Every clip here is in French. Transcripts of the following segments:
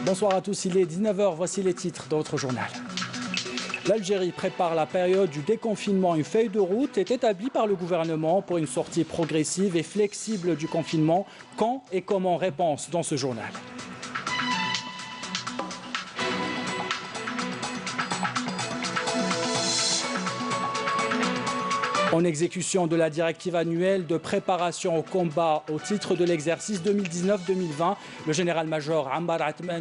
Bonsoir à tous, il est 19h, voici les titres de votre journal. L'Algérie prépare la période du déconfinement. Une feuille de route est établie par le gouvernement pour une sortie progressive et flexible du confinement. Quand et comment? Réponse dans ce journal. En exécution de la directive annuelle de préparation au combat au titre de l'exercice 2019-2020, le général-major Ammar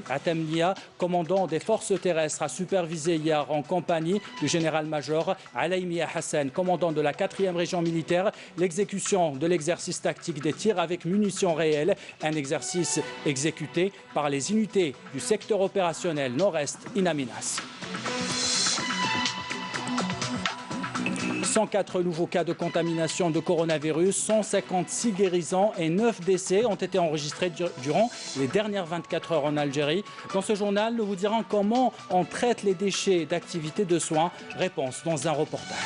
Atamnia, commandant des forces terrestres, a supervisé hier en compagnie du général-major Alaïmia Hassan, commandant de la 4e région militaire, l'exécution de l'exercice tactique des tirs avec munitions réelles, un exercice exécuté par les unités du secteur opérationnel Nord-Est Inaminas. 104 nouveaux cas de contamination de coronavirus, 156 guérisons et 9 décès ont été enregistrés durant les dernières 24 heures en Algérie. Dans ce journal, nous vous dirons comment on traite les déchets d'activités de soins. Réponse dans un reportage.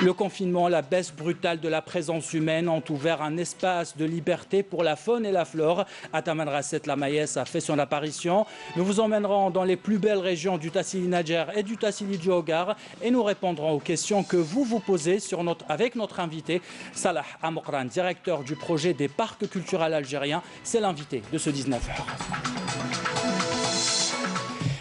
Le confinement, la baisse brutale de la présence humaine ont ouvert un espace de liberté pour la faune et la flore. Ataman Rasset Lamayès a fait son apparition. Nous vous emmènerons dans les plus belles régions du Tassili Nadjer et du Tassili Diogar et nous répondrons aux questions que vous vous posez avec notre invité Salah Amokran, directeur du projet des parcs culturels algériens. C'est l'invité de ce 19h.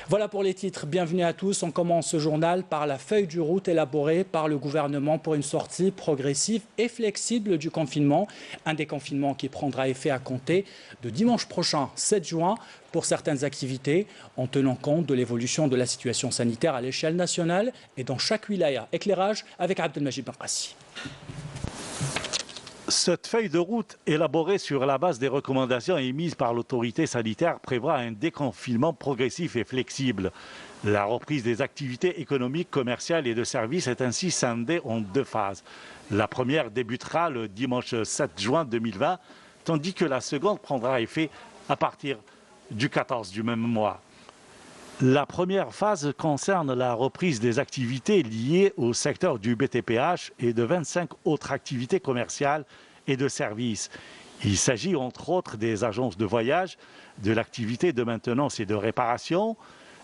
Voilà pour les titres. Bienvenue à tous. On commence ce journal par la feuille de route élaborée par le gouvernement pour une sortie progressive et flexible du confinement. Un déconfinement qui prendra effet à compter de dimanche prochain, 7 juin, pour certaines activités, en tenant compte de l'évolution de la situation sanitaire à l'échelle nationale et dans chaque wilaya. Éclairage avec Abdelmajid Benqassi. Cette feuille de route, élaborée sur la base des recommandations émises par l'autorité sanitaire, prévoit un déconfinement progressif et flexible. La reprise des activités économiques, commerciales et de services est ainsi scindée en 2 phases. La première débutera le dimanche 7 juin 2020, tandis que la seconde prendra effet à partir du 14 du même mois. La première phase concerne la reprise des activités liées au secteur du BTPH et de 25 autres activités commerciales et de services. Il s'agit entre autres des agences de voyage, de l'activité de maintenance et de réparation.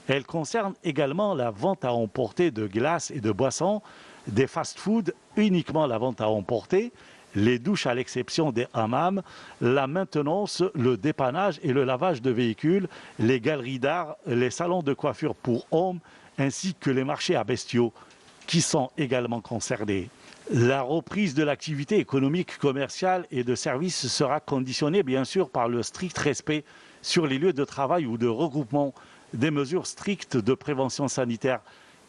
Elle concerne également la vente à emporter de glaces et de boissons, des fast-foods, uniquement la vente à emporter, les douches à l'exception des hammams, la maintenance, le dépannage et le lavage de véhicules, les galeries d'art, les salons de coiffure pour hommes, ainsi que les marchés à bestiaux qui sont également concernés. La reprise de l'activité économique, commerciale et de services sera conditionnée bien sûr par le strict respect sur les lieux de travail ou de regroupement des mesures strictes de prévention sanitaire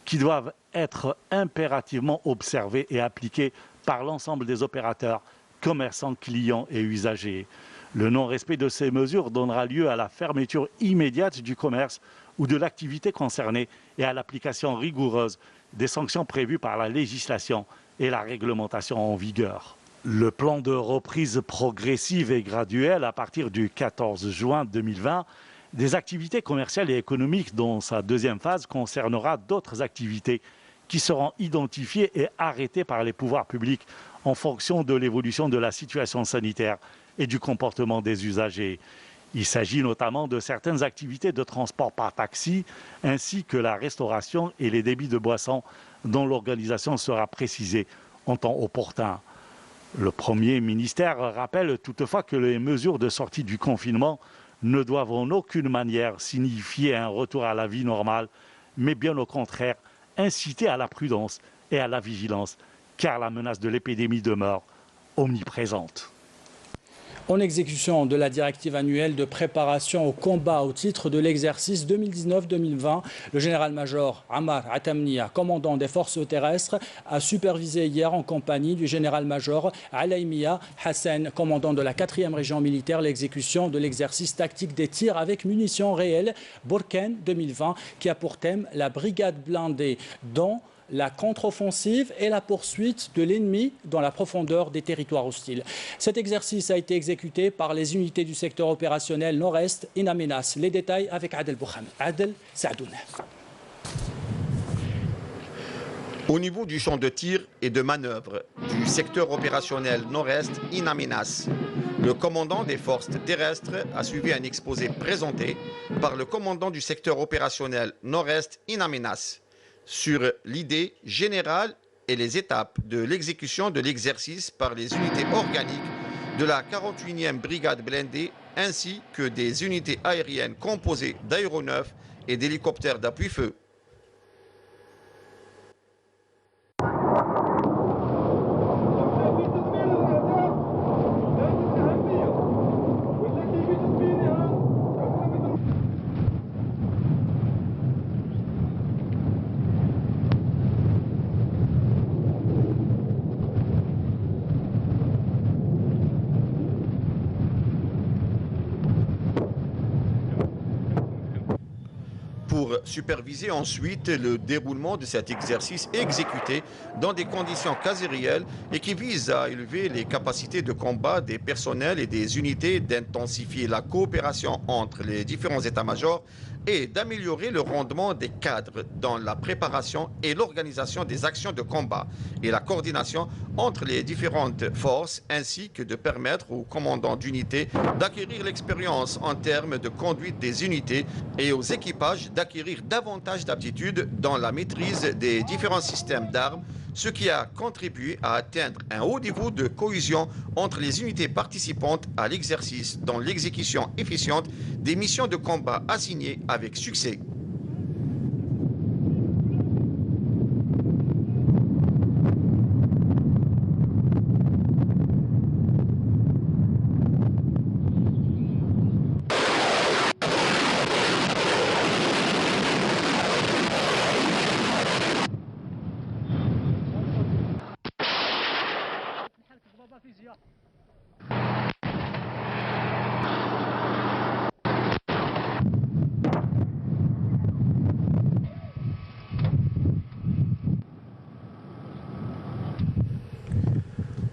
qui doivent être impérativement observées et appliquées par l'ensemble des opérateurs, commerçants, clients et usagers. Le non-respect de ces mesures donnera lieu à la fermeture immédiate du commerce ou de l'activité concernée et à l'application rigoureuse des sanctions prévues par la législation et la réglementation en vigueur. Le plan de reprise progressive et graduelle à partir du 14 juin 2020 des activités commerciales et économiques dans sa deuxième phase concernera d'autres activités qui seront identifiées et arrêtées par les pouvoirs publics en fonction de l'évolution de la situation sanitaire et du comportement des usagers. Il s'agit notamment de certaines activités de transport par taxi, ainsi que la restauration et les débits de boissons dont l'organisation sera précisée en temps opportun. Le Premier ministère rappelle toutefois que les mesures de sortie du confinement ne doivent en aucune manière signifier un retour à la vie normale, mais bien au contraire, inciter à la prudence et à la vigilance, car la menace de l'épidémie demeure omniprésente. En exécution de la directive annuelle de préparation au combat au titre de l'exercice 2019-2020, le général-major Ammar Atamnia, commandant des forces terrestres, a supervisé hier en compagnie du général-major Alaïmia Hassan, commandant de la 4e région militaire, l'exécution de l'exercice tactique des tirs avec munitions réelles Bourken 2020, qui a pour thème la brigade blindée dont la contre-offensive et la poursuite de l'ennemi dans la profondeur des territoires hostiles. Cet exercice a été exécuté par les unités du secteur opérationnel Nord-Est Inaminas. Les détails avec Adel Bouham. Adel Sadoun. Au niveau du champ de tir et de manœuvre du secteur opérationnel nord-est Inaminas, le commandant des forces terrestres a suivi un exposé présenté par le commandant du secteur opérationnel nord-est Inaminas sur l'idée générale et les étapes de l'exécution de l'exercice par les unités organiques de la 41e brigade blindée ainsi que des unités aériennes composées d'aéronefs et d'hélicoptères d'appui-feu. Pour superviser ensuite le déroulement de cet exercice exécuté dans des conditions quasi réelles et qui vise à élever les capacités de combat des personnels et des unités, d'intensifier la coopération entre les différents états-majors et d'améliorer le rendement des cadres dans la préparation et l'organisation des actions de combat et la coordination entre les différentes forces ainsi que de permettre aux commandants d'unités d'acquérir l'expérience en termes de conduite des unités et aux équipages d'acquérir davantage d'aptitudes dans la maîtrise des différents systèmes d'armes, ce qui a contribué à atteindre un haut niveau de cohésion entre les unités participantes à l'exercice dans l'exécution efficiente des missions de combat assignées avec succès.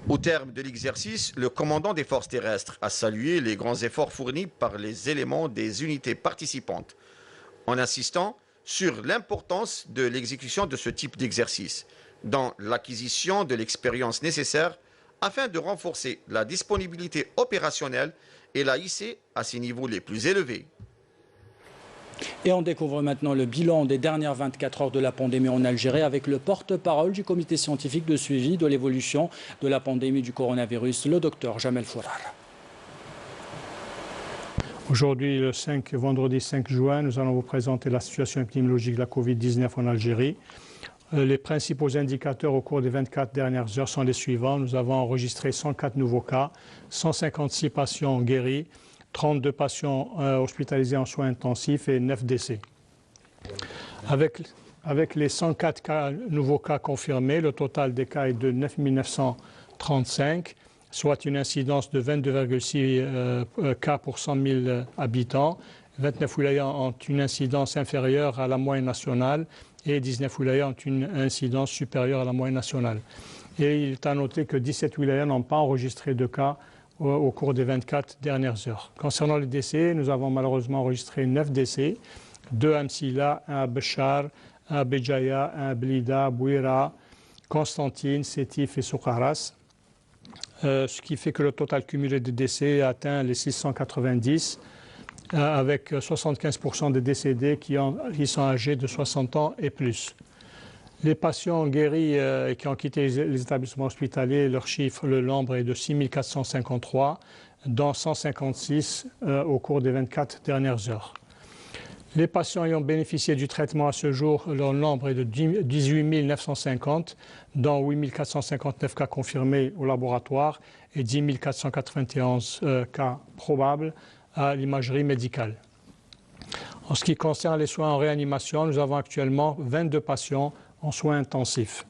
Au terme de l'exercice, le commandant des forces terrestres a salué les grands efforts fournis par les éléments des unités participantes, en insistant sur l'importance de l'exécution de ce type d'exercice, dans l'acquisition de l'expérience nécessaire afin de renforcer la disponibilité opérationnelle et la hisser à ses niveaux les plus élevés. Et on découvre maintenant le bilan des dernières 24 heures de la pandémie en Algérie avec le porte-parole du comité scientifique de suivi de l'évolution de la pandémie du coronavirus, le docteur Jamel Fourar. Aujourd'hui, vendredi 5 juin, nous allons vous présenter la situation épidémiologique de la Covid-19 en Algérie. Les principaux indicateurs au cours des 24 dernières heures sont les suivants. Nous avons enregistré 104 nouveaux cas, 156 patients guéris, 32 patients hospitalisés en soins intensifs et 9 décès. Avec les 104 nouveaux cas confirmés, le total des cas est de 9 935, soit une incidence de 22,6 cas pour 100 000 habitants. 29 wilayas ont une incidence inférieure à la moyenne nationale et 19 wilayas ont une incidence supérieure à la moyenne nationale. Et il est à noter que 17 wilayas n'ont pas enregistré de cas au cours des 24 dernières heures. Concernant les décès, nous avons malheureusement enregistré 9 décès, 2 à Msila, 1 à Béchar, 1 à Béjaïa, 1 à Blida, Bouira, Constantine, Sétif et Soukaras. Ce qui fait que le total cumulé de décès atteint les 690, avec 75% des décédés qui sont âgés de 60 ans et plus. Les patients guéris et qui ont quitté les établissements hospitaliers, leur chiffre, le nombre est de 6 453, dont 156 au cours des 24 dernières heures. Les patients ayant bénéficié du traitement à ce jour, leur nombre est de 18 950, dont 8 459 cas confirmés au laboratoire et 10 491 cas probables à l'imagerie médicale. En ce qui concerne les soins en réanimation, nous avons actuellement 22 patients en soins intensifs.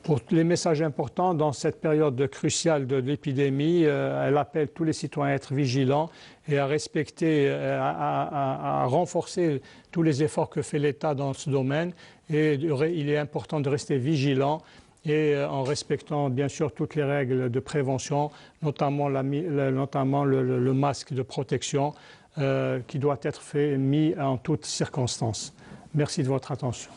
Pour les messages importants, dans cette période cruciale de l'épidémie, elle appelle tous les citoyens à être vigilants et à respecter, à renforcer tous les efforts que fait l'État dans ce domaine. Et il est important de rester vigilant et en respectant bien sûr toutes les règles de prévention, notamment le masque de protection qui doit être mis en toutes circonstances. Merci de votre attention.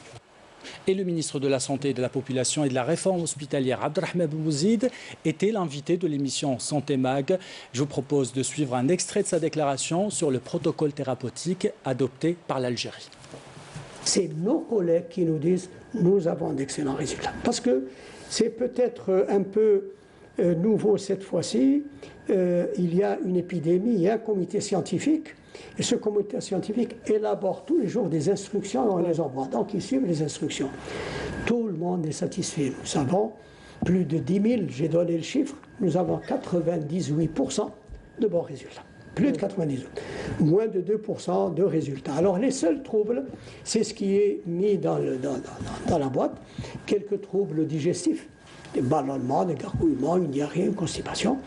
Et le ministre de la Santé, de la Population et de la Réforme hospitalière, Abdelrahman Bouzid, était l'invité de l'émission Santé Mag. Je vous propose de suivre un extrait de sa déclaration sur le protocole thérapeutique adopté par l'Algérie. C'est nos collègues qui nous disent « nous avons d'excellents résultats ». Parce que c'est peut-être un peu nouveau cette fois-ci. Il y a une épidémie, il y a un comité scientifique. Et ce comité scientifique élabore tous les jours des instructions et on les envoie. Donc ils suivent les instructions. Tout le monde est satisfait. Nous avons plus de 10 000, j'ai donné le chiffre, nous avons 98% de bons résultats. Plus de 98. Moins de 2% de résultats. Alors les seuls troubles, c'est ce qui est mis dans la boîte. Quelques troubles digestifs, des ballonnements, des gargouillements, une diarrhée, une constipation,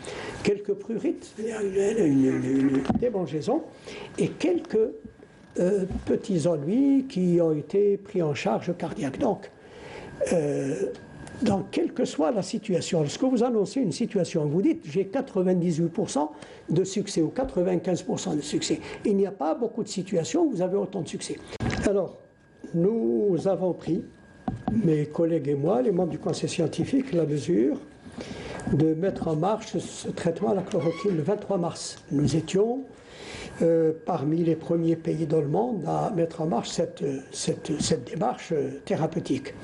quelques prurites, une démangeaison, et quelques petits ennuis qui ont été pris en charge cardiaque. Donc, quelle que soit la situation, lorsque vous annoncez une situation, vous dites j'ai 98% de succès ou 95% de succès. Il n'y a pas beaucoup de situations où vous avez autant de succès. Alors, nous avons pris, mes collègues et moi, les membres du conseil scientifique, la mesure de mettre en marche ce traitement à la chloroquine le 23 mars. Nous étions parmi les premiers pays dans le monde à mettre en marche cette démarche thérapeutique.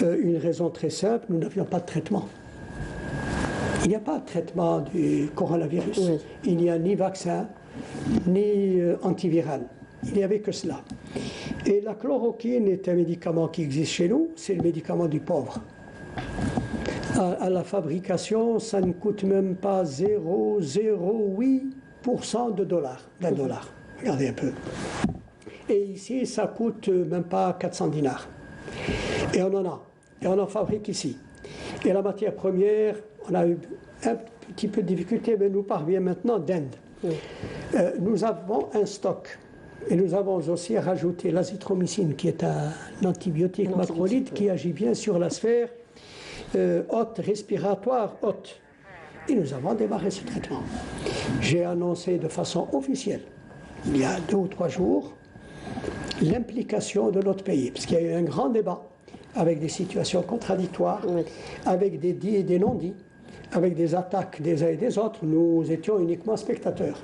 Une raison très simple, nous n'avions pas de traitement. Il n'y a pas de traitement du coronavirus. Oui. Il n'y a ni vaccin, ni antiviral. Il n'y avait que cela. Et la chloroquine est un médicament qui existe chez nous, c'est le médicament du pauvre. À la fabrication, ça ne coûte même pas 0,08% d'un dollar. Regardez un peu. Et ici, ça coûte même pas 400 dinars. Et on en a. Et on en fabrique ici. Et la matière première, on a eu un petit peu de difficulté, mais nous parvient maintenant d'Inde. Oui. Nous avons un stock. Et nous avons aussi rajouté l'azithromycine, qui est un antibiotique macrolide qui agit bien sur la sphère haute, respiratoire haute. Et nous avons démarré ce traitement. J'ai annoncé de façon officielle, il y a 2 ou 3 jours, l'implication de notre pays, parce qu'il y a eu un grand débat avec des situations contradictoires, oui, avec des dits et des non-dits, avec des attaques des uns et des autres. Nous étions uniquement spectateurs.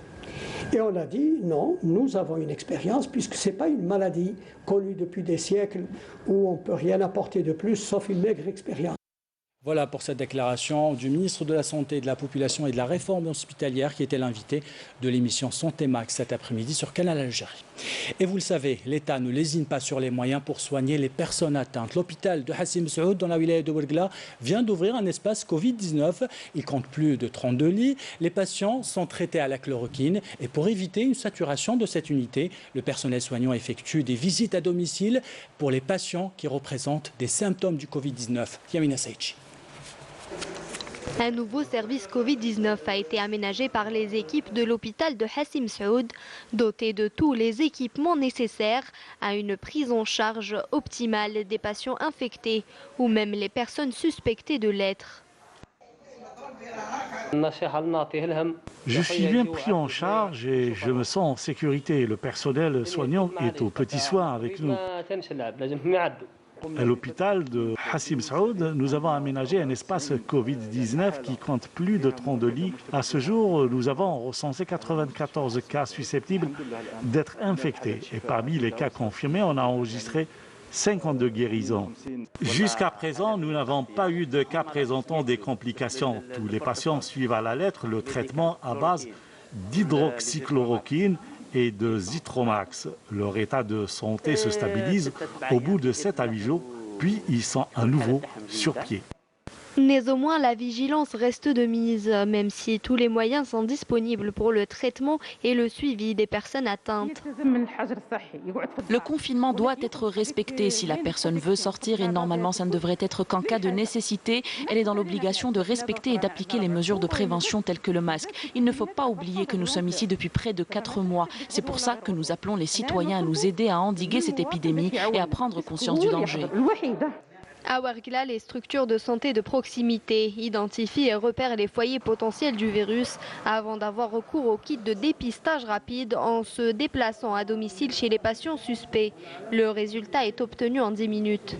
Et on a dit, non, nous avons une expérience, puisque ce n'est pas une maladie connue depuis des siècles où on ne peut rien apporter de plus, sauf une maigre expérience. Voilà pour cette déclaration du ministre de la Santé, de la Population et de la Réforme hospitalière qui était l'invité de l'émission Santé Max cet après-midi sur Canal Algérie. Et vous le savez, l'État ne lésine pas sur les moyens pour soigner les personnes atteintes. L'hôpital de Hassim Saoud dans la wilaya de Ouergla vient d'ouvrir un espace Covid-19. Il compte plus de 32 lits. Les patients sont traités à la chloroquine et pour éviter une saturation de cette unité, le personnel soignant effectue des visites à domicile pour les patients qui représentent des symptômes du Covid-19. Yamina Saïchi. Un nouveau service Covid-19 a été aménagé par les équipes de l'hôpital de Hassim Saoud, doté de tous les équipements nécessaires à une prise en charge optimale des patients infectés ou même les personnes suspectées de l'être. Je suis bien pris en charge et je me sens en sécurité. Le personnel soignant est aux petits soins avec nous. À l'hôpital de Hassim Saoud, nous avons aménagé un espace Covid-19 qui compte plus de 32 lits. À ce jour, nous avons recensé 94 cas susceptibles d'être infectés. Et parmi les cas confirmés, on a enregistré 52 guérisons. Jusqu'à présent, nous n'avons pas eu de cas présentant des complications. Tous les patients suivent à la lettre le traitement à base d'hydroxychloroquine et de Zitromax. Leur état de santé se stabilise au bout de 7 à 8 jours, puis ils sont à nouveau sur pied. Néanmoins, la vigilance reste de mise, même si tous les moyens sont disponibles pour le traitement et le suivi des personnes atteintes. Le confinement doit être respecté si la personne veut sortir et normalement ça ne devrait être qu'en cas de nécessité. Elle est dans l'obligation de respecter et d'appliquer les mesures de prévention telles que le masque. Il ne faut pas oublier que nous sommes ici depuis près de 4 mois. C'est pour ça que nous appelons les citoyens à nous aider à endiguer cette épidémie et à prendre conscience du danger. À Ouargla, les structures de santé de proximité identifient et repèrent les foyers potentiels du virus avant d'avoir recours au kit de dépistage rapide en se déplaçant à domicile chez les patients suspects. Le résultat est obtenu en 10 minutes.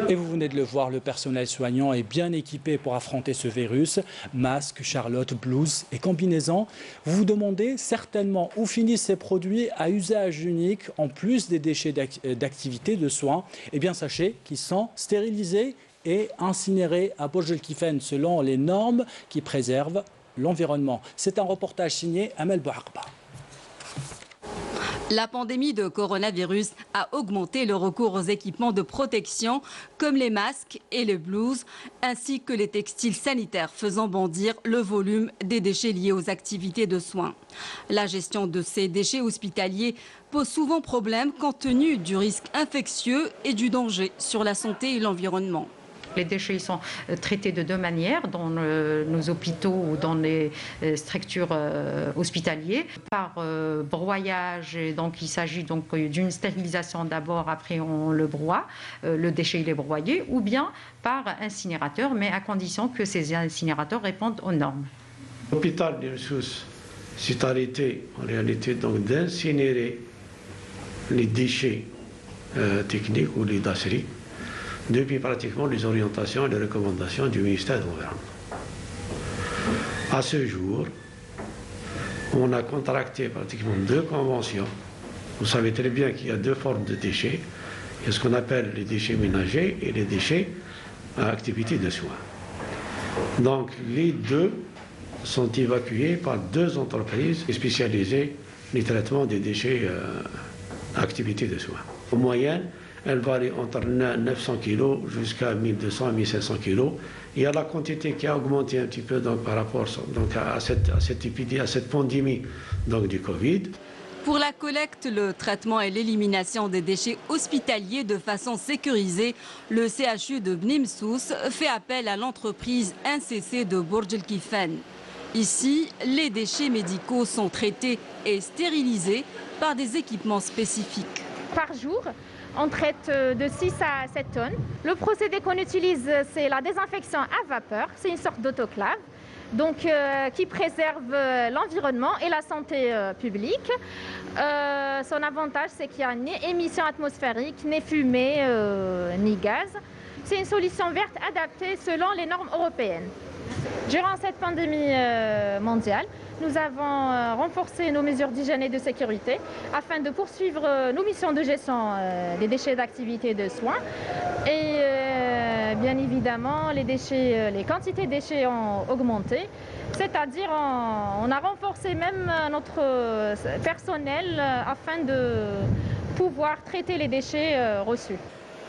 Et vous venez de le voir, le personnel soignant est bien équipé pour affronter ce virus. Masques, charlotte, blouses et combinaisons. Vous vous demandez certainement où finissent ces produits à usage unique en plus des déchets d'activité de soins. Eh bien, sachez qu'ils sont stérilisés et incinérés à Burj El Kifane selon les normes qui préservent l'environnement. C'est un reportage signé Amel Bouakba. La pandémie de coronavirus a augmenté le recours aux équipements de protection comme les masques et les blouses, ainsi que les textiles sanitaires faisant bondir le volume des déchets liés aux activités de soins. La gestion de ces déchets hospitaliers pose souvent problème compte tenu du risque infectieux et du danger sur la santé et l'environnement. Les déchets sont traités de deux manières dans nos hôpitaux ou dans les structures hospitalières. Par broyage, et donc il s'agit donc d'une stérilisation d'abord, après on le broie, le déchet il est broyé, ou bien par incinérateur, mais à condition que ces incinérateurs répondent aux normes. L'hôpital des ressources s'est arrêté en réalité donc d'incinérer les déchets techniques ou les dasseries depuis pratiquement les orientations et les recommandations du ministère de l'Environnement. À ce jour, on a contracté pratiquement 2 conventions. Vous savez très bien qu'il y a 2 formes de déchets. Il y a ce qu'on appelle les déchets ménagers et les déchets à activité de soins. Donc les deux sont évacués par 2 entreprises spécialisées dans le traitement des déchets à activité de soins. En moyenne, elle varie entre 900 kg jusqu'à 1200 à 1500 kg. Il y a la quantité qui a augmenté un petit peu donc, par rapport donc, à cette épidémie, à cette pandémie donc, du Covid. Pour la collecte, le traitement et l'élimination des déchets hospitaliers de façon sécurisée, le CHU de Bni Msous fait appel à l'entreprise NCC de Burj El Kifane. Ici, les déchets médicaux sont traités et stérilisés par des équipements spécifiques. Par jour, on traite de 6 à 7 tonnes. Le procédé qu'on utilise, c'est la désinfection à vapeur. C'est une sorte d'autoclave donc, qui préserve l'environnement et la santé publique. Son avantage, c'est qu'il n'y a ni émission atmosphérique, ni fumée, ni gaz. C'est une solution verte adaptée selon les normes européennes. Durant cette pandémie mondiale, nous avons renforcé nos mesures d'hygiène et de sécurité afin de poursuivre nos missions de gestion des déchets d'activité de soins. Et bien évidemment, les quantités de déchets ont augmenté. C'est-à-dire on a renforcé même notre personnel afin de pouvoir traiter les déchets reçus.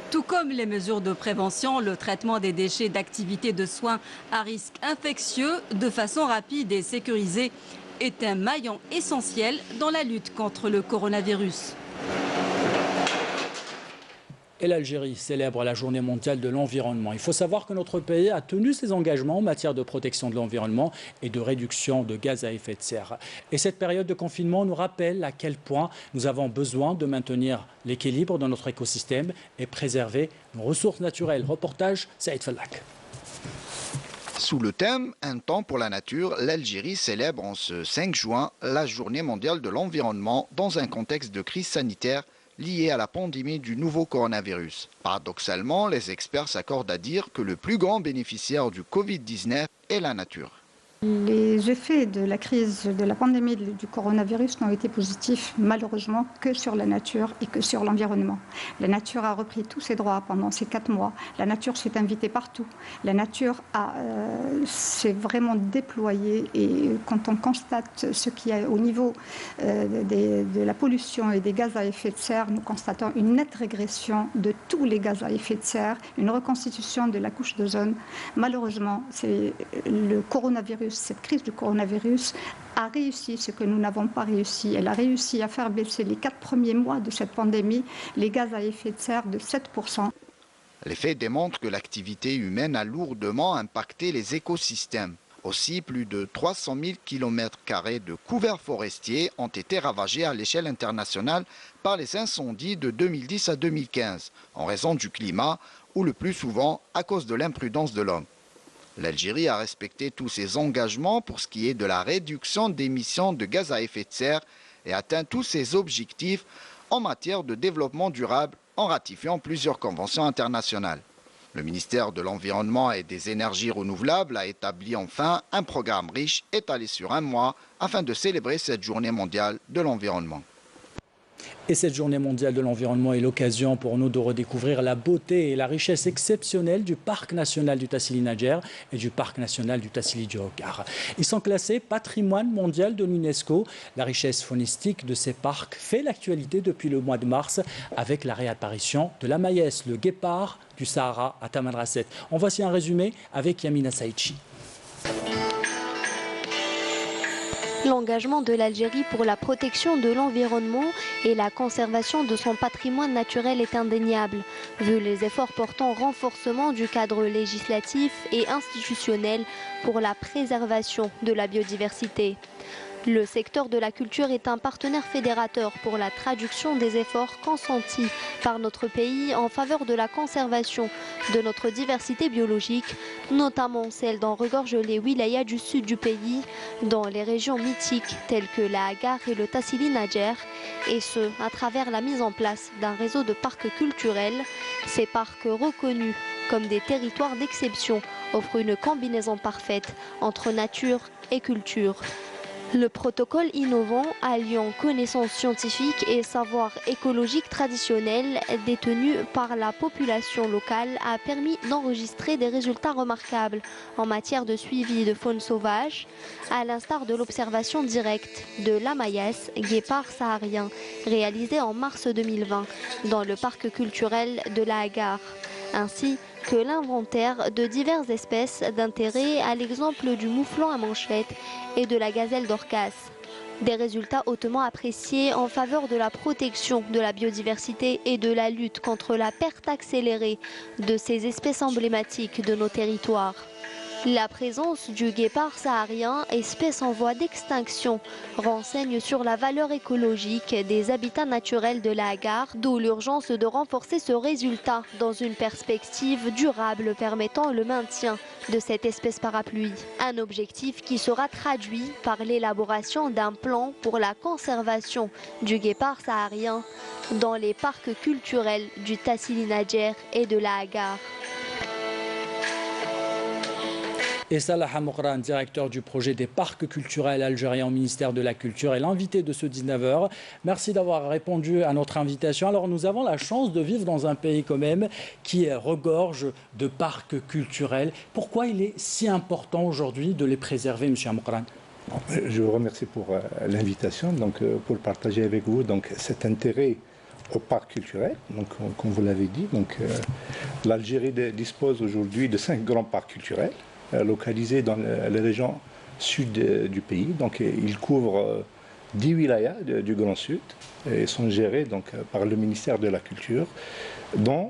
Tout comme les mesures de prévention, le traitement des déchets d'activité de soins à risque infectieux de façon rapide et sécurisée est un maillon essentiel dans la lutte contre le coronavirus. Et l'Algérie célèbre la journée mondiale de l'environnement. Il faut savoir que notre pays a tenu ses engagements en matière de protection de l'environnement et de réduction de gaz à effet de serre. Et cette période de confinement nous rappelle à quel point nous avons besoin de maintenir l'équilibre dans notre écosystème et préserver nos ressources naturelles. Reportage Saïd Fallak. Sous le thème « Un temps pour la nature », l'Algérie célèbre en ce 5 juin la journée mondiale de l'environnement dans un contexte de crise sanitaire liée à la pandémie du nouveau coronavirus. Paradoxalement, les experts s'accordent à dire que le plus grand bénéficiaire du Covid-19 est la nature. Les effets de la crise de la pandémie du coronavirus n'ont été positifs malheureusement que sur la nature et que sur l'environnement. La nature a repris tous ses droits pendant ces 4 mois. La nature s'est invitée partout. La nature s'est vraiment déployée et quand on constate ce qu'il y a au niveau de la pollution et des gaz à effet de serre, nous constatons une nette régression de tous les gaz à effet de serre, une reconstitution de la couche d'ozone. Malheureusement, c'est le coronavirus. Cette crise du coronavirus a réussi ce que nous n'avons pas réussi. Elle a réussi à faire baisser les 4 premiers mois de cette pandémie les gaz à effet de serre de 7%. Les faits démontrent que l'activité humaine a lourdement impacté les écosystèmes. Aussi, plus de 300 000 km² de couverts forestiers ont été ravagés à l'échelle internationale par les incendies de 2010 à 2015, en raison du climat ou le plus souvent à cause de l'imprudence de l'homme. L'Algérie a respecté tous ses engagements pour ce qui est de la réduction d'émissions de gaz à effet de serre et atteint tous ses objectifs en matière de développement durable en ratifiant plusieurs conventions internationales. Le ministère de l'Environnement et des Énergies renouvelables a établi enfin un programme riche étalé sur un mois afin de célébrer cette journée mondiale de l'environnement. Et cette journée mondiale de l'environnement est l'occasion pour nous de redécouvrir la beauté et la richesse exceptionnelle du parc national du Tassili Nadjer et du parc national du Tassili Djokhar. Ils sont classés patrimoine mondial de l'UNESCO. La richesse faunistique de ces parcs fait l'actualité depuis le mois de mars avec la réapparition de la maïs, le guépard du Sahara à Tamanrasset. En voici un résumé avec Yamina Saïchi. L'engagement de l'Algérie pour la protection de l'environnement et la conservation de son patrimoine naturel est indéniable, vu les efforts portant au renforcement du cadre législatif et institutionnel pour la préservation de la biodiversité. Le secteur de la culture est un partenaire fédérateur pour la traduction des efforts consentis par notre pays en faveur de la conservation de notre diversité biologique, notamment celle dont regorgent les wilayas du sud du pays, dans les régions mythiques telles que la Hagar et le Tassili Nadjer, et ce, à travers la mise en place d'un réseau de parcs culturels. Ces parcs reconnus comme des territoires d'exception offrent une combinaison parfaite entre nature et culture. Le protocole innovant, alliant connaissances scientifiques et savoir écologique traditionnel détenus par la population locale, a permis d'enregistrer des résultats remarquables en matière de suivi de faune sauvage, à l'instar de l'observation directe de la maïs, guépard saharien, réalisée en mars 2020 dans le parc culturel de la Hagar, ainsi que l'inventaire de diverses espèces d'intérêt à l'exemple du mouflon à manchette et de la gazelle d'Orcas. Des résultats hautement appréciés en faveur de la protection de la biodiversité et de la lutte contre la perte accélérée de ces espèces emblématiques de nos territoires. La présence du guépard saharien, espèce en voie d'extinction, renseigne sur la valeur écologique des habitats naturels de la Hagar, d'où l'urgence de renforcer ce résultat dans une perspective durable permettant le maintien de cette espèce parapluie. Un objectif qui sera traduit par l'élaboration d'un plan pour la conservation du guépard saharien dans les parcs culturels du Tassili Nadjer et de la Hagar. Et Salah Hamoukran, directeur du projet des parcs culturels algériens au ministère de la Culture, est l'invité de ce 19h. Merci d'avoir répondu à notre invitation. Alors nous avons la chance de vivre dans un pays quand même qui regorge de parcs culturels. Pourquoi il est si important aujourd'hui de les préserver, M. Hamoukran ? Je vous remercie pour l'invitation, pour partager avec vous cet intérêt au parc culturel. Comme vous l'avez dit, l'Algérie dispose aujourd'hui de 5 grands parcs culturels localisés dans les régions sud du pays. Ils couvrent 10 wilayas du Grand Sud et sont gérés par le ministère de la Culture, dont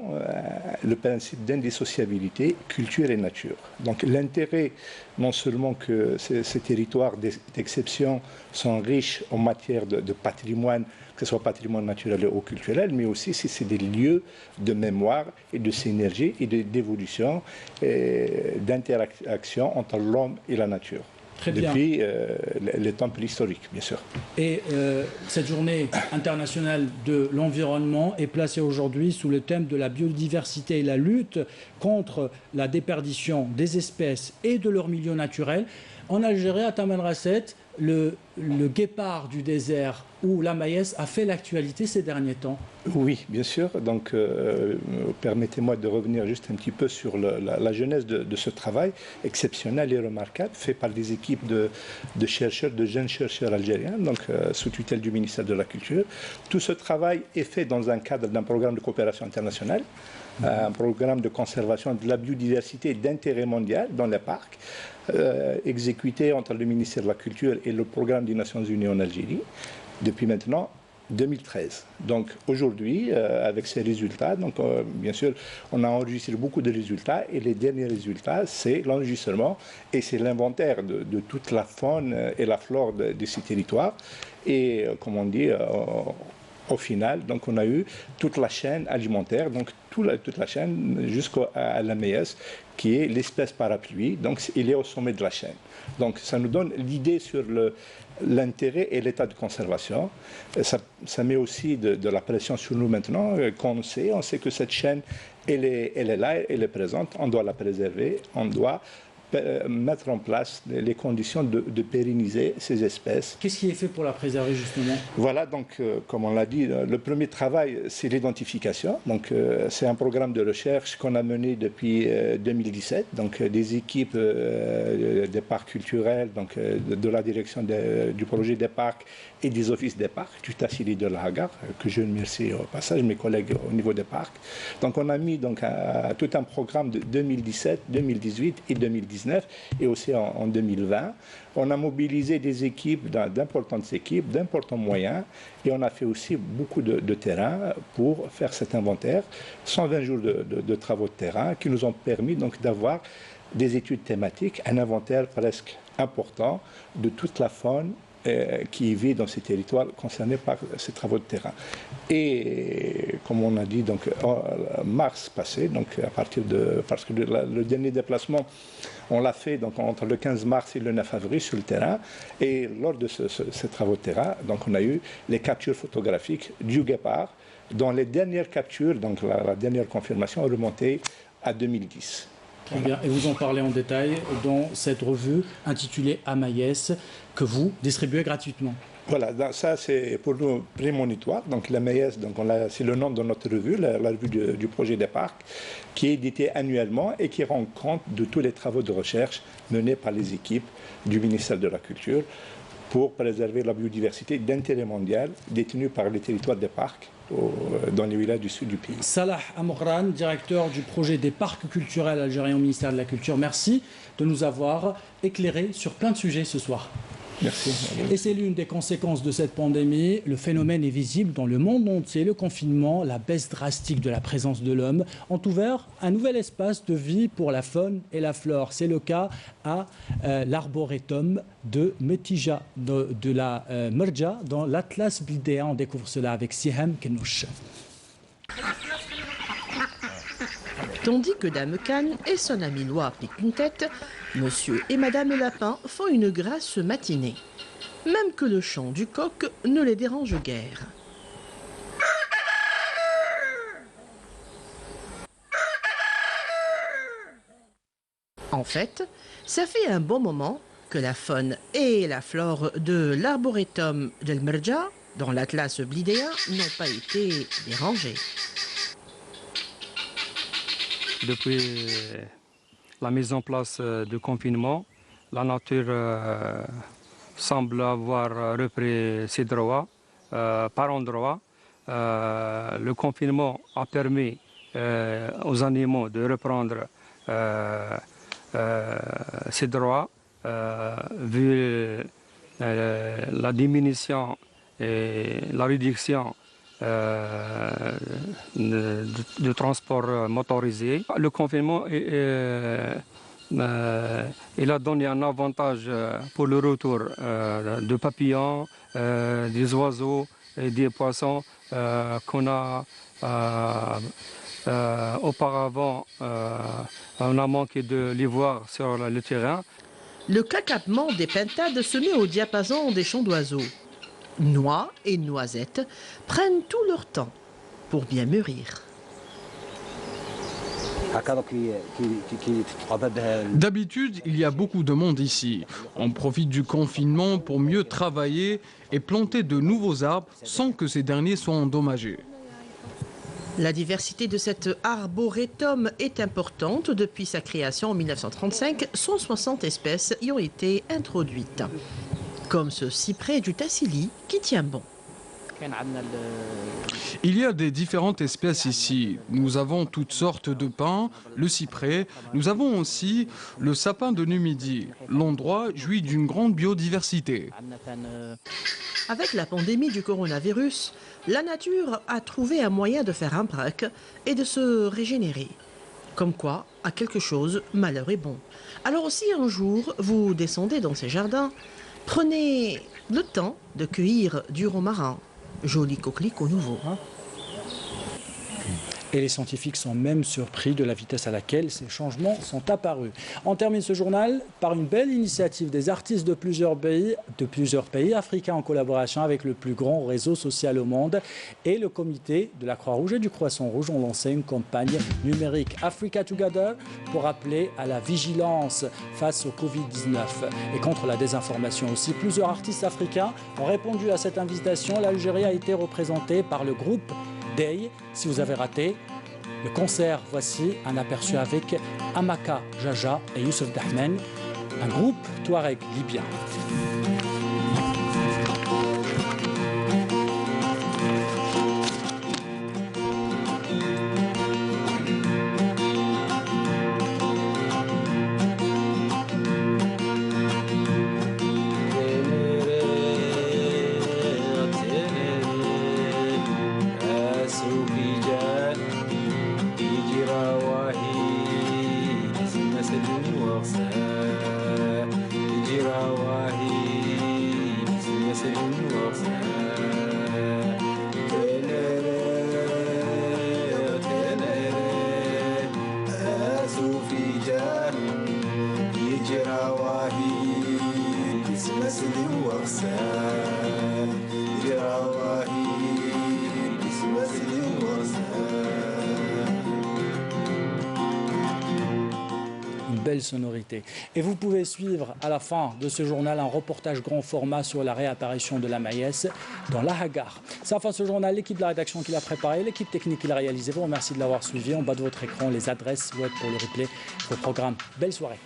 le principe d'indissociabilité culture et nature. L'intérêt, non seulement que ces territoires d'exception sont riches en matière de patrimoine, que ce soit patrimoine naturel ou culturel, mais aussi si c'est des lieux de mémoire et de synergie et d'évolution et d'interaction entre l'homme et la nature. Très bien. Depuis les temps préhistoriques, bien sûr. Et cette journée internationale de l'environnement est placée aujourd'hui sous le thème de la biodiversité et la lutte contre la déperdition des espèces et de leur milieu naturel. En Algérie, à Tamanrasset, le guépard du désert ou la maïs a fait l'actualité ces derniers temps. Oui, bien sûr. Permettez-moi de revenir juste un petit peu sur la genèse de ce travail exceptionnel et remarquable fait par des équipes de chercheurs, de jeunes chercheurs algériens, sous tutelle du ministère de la Culture. Tout ce travail est fait dans un cadre d'un programme de coopération internationale, un programme de conservation de la biodiversité d'intérêt mondial dans les parcs, exécuté entre le ministère de la Culture et le programme des Nations Unies en Algérie depuis maintenant 2013. Aujourd'hui, avec ces résultats, bien sûr, on a enregistré beaucoup de résultats et les derniers résultats, c'est l'enregistrement et c'est l'inventaire de toute la faune et la flore de ces territoires. Et comme on dit, au final, donc on a eu toute la chaîne alimentaire, donc toute la chaîne jusqu'à la MES, qui est l'espèce parapluie, donc il est au sommet de la chaîne. Donc ça nous donne l'idée sur l'intérêt et l'état de conservation. Ça met aussi de la pression sur nous maintenant, qu'on sait. On sait que cette chaîne, elle est là, elle est présente, on doit la préserver, on doit mettre en place les conditions de pérenniser ces espèces. Qu'est-ce qui est fait pour la préserver justement? Voilà, donc comme on l'a dit, le premier travail, c'est l'identification. Donc c'est un programme de recherche qu'on a mené depuis 2017. Donc des équipes des parcs culturels, donc de la direction du projet des parcs et des offices des parcs, du Tassili de la Hagar, que je remercie au passage, mes collègues au niveau des parcs. Donc on a mis donc tout un programme de 2017, 2018 et 2019 et aussi en 2020. On a mobilisé des équipes, d'importantes équipes, d'importants moyens et on a fait aussi beaucoup de terrain pour faire cet inventaire. 120 jours de travaux de terrain qui nous ont permis donc d'avoir des études thématiques, un inventaire presque important de toute la faune qui vit dans ces territoires concernés par ces travaux de terrain. Et comme on a dit, donc en mars passé, donc à partir parce que le dernier déplacement, on l'a fait donc entre le 15 mars et le 9 avril sur le terrain. Et lors de ces travaux de terrain, donc on a eu les captures photographiques du guépard, dont les dernières captures, donc la dernière confirmation, est remontée à 2010. Très bien, et vous en parlez en détail dans cette revue intitulée Amaïs que vous distribuez gratuitement. Voilà, ça c'est pour nous prémonitoire. Donc l'Amaïs, c'est le nom de notre revue, la revue du projet des parcs, qui est éditée annuellement et qui rend compte de tous les travaux de recherche menés par les équipes du ministère de la Culture pour préserver la biodiversité d'intérêt mondial détenue par les territoires des parcs dans les villages du sud du pays. Salah Amoghran, directeur du projet des parcs culturels algériens au ministère de la Culture, merci de nous avoir éclairé sur plein de sujets ce soir. Merci. Et c'est l'une des conséquences de cette pandémie. Le phénomène est visible dans le monde entier. Le confinement, la baisse drastique de la présence de l'homme ont ouvert un nouvel espace de vie pour la faune et la flore. C'est le cas à l'arboretum de Metija, de la Merja, dans l'Atlas Bildéa. On découvre cela avec Siham Kenouch. Tandis que Dame Khan et son ami noir piquent une tête, Monsieur et Madame Lapin font une grasse matinée. Même que le chant du coq ne les dérange guère. En fait, ça fait un bon moment que la faune et la flore de l'arboretum d'El Merja, dans l'Atlas Bildéa, n'ont pas été dérangées. Depuis la mise en place du confinement, la nature semble avoir repris ses droits par endroits. Le confinement a permis aux animaux de reprendre ses droits, vu la diminution et la réduction de transport motorisé. Le confinement il a donné un avantage pour le retour de papillons, des oiseaux et des poissons qu'on a auparavant on a manqué de les voir sur le terrain. Le cacappement des pintades se met au diapason des chants d'oiseaux. Noix et noisettes prennent tout leur temps pour bien mûrir. D'habitude, il y a beaucoup de monde ici. On profite du confinement pour mieux travailler et planter de nouveaux arbres sans que ces derniers soient endommagés. La diversité de cet arboretum est importante. Depuis sa création en 1935, 160 espèces y ont été introduites. Comme ce cyprès du Tassili qui tient bon. Il y a des différentes espèces ici. Nous avons toutes sortes de pins, le cyprès. Nous avons aussi le sapin de Numidie. L'endroit jouit d'une grande biodiversité. Avec la pandémie du coronavirus, la nature a trouvé un moyen de faire un break et de se régénérer. Comme quoi, à quelque chose, malheur est bon. Alors si un jour vous descendez dans ces jardins, prenez le temps de cueillir du romarin, Joli coquelicot nouveau. Et les scientifiques sont même surpris de la vitesse à laquelle ces changements sont apparus. On termine ce journal par une belle initiative des artistes de plusieurs pays africains en collaboration avec le plus grand réseau social au monde et le comité de la Croix-Rouge et du Croissant-Rouge ont lancé une campagne numérique Africa Together pour appeler à la vigilance face au Covid-19 et contre la désinformation aussi. Plusieurs artistes africains ont répondu à cette invitation. L'Algérie a été représentée par le groupe Day. Si vous avez raté le concert, voici un aperçu avec Amaka Jaja et Youssef Dahmen, un groupe touareg libyen. Belle sonorité. Et vous pouvez suivre à la fin de ce journal un reportage grand format sur la réapparition de la maïs dans la Hagar. C'est la fin de ce journal, l'équipe de la rédaction qui l'a préparé, l'équipe technique qui l'a réalisé. Vous remercie de l'avoir suivi. En bas de votre écran, les adresses web pour le replay, vos programmes. Belle soirée.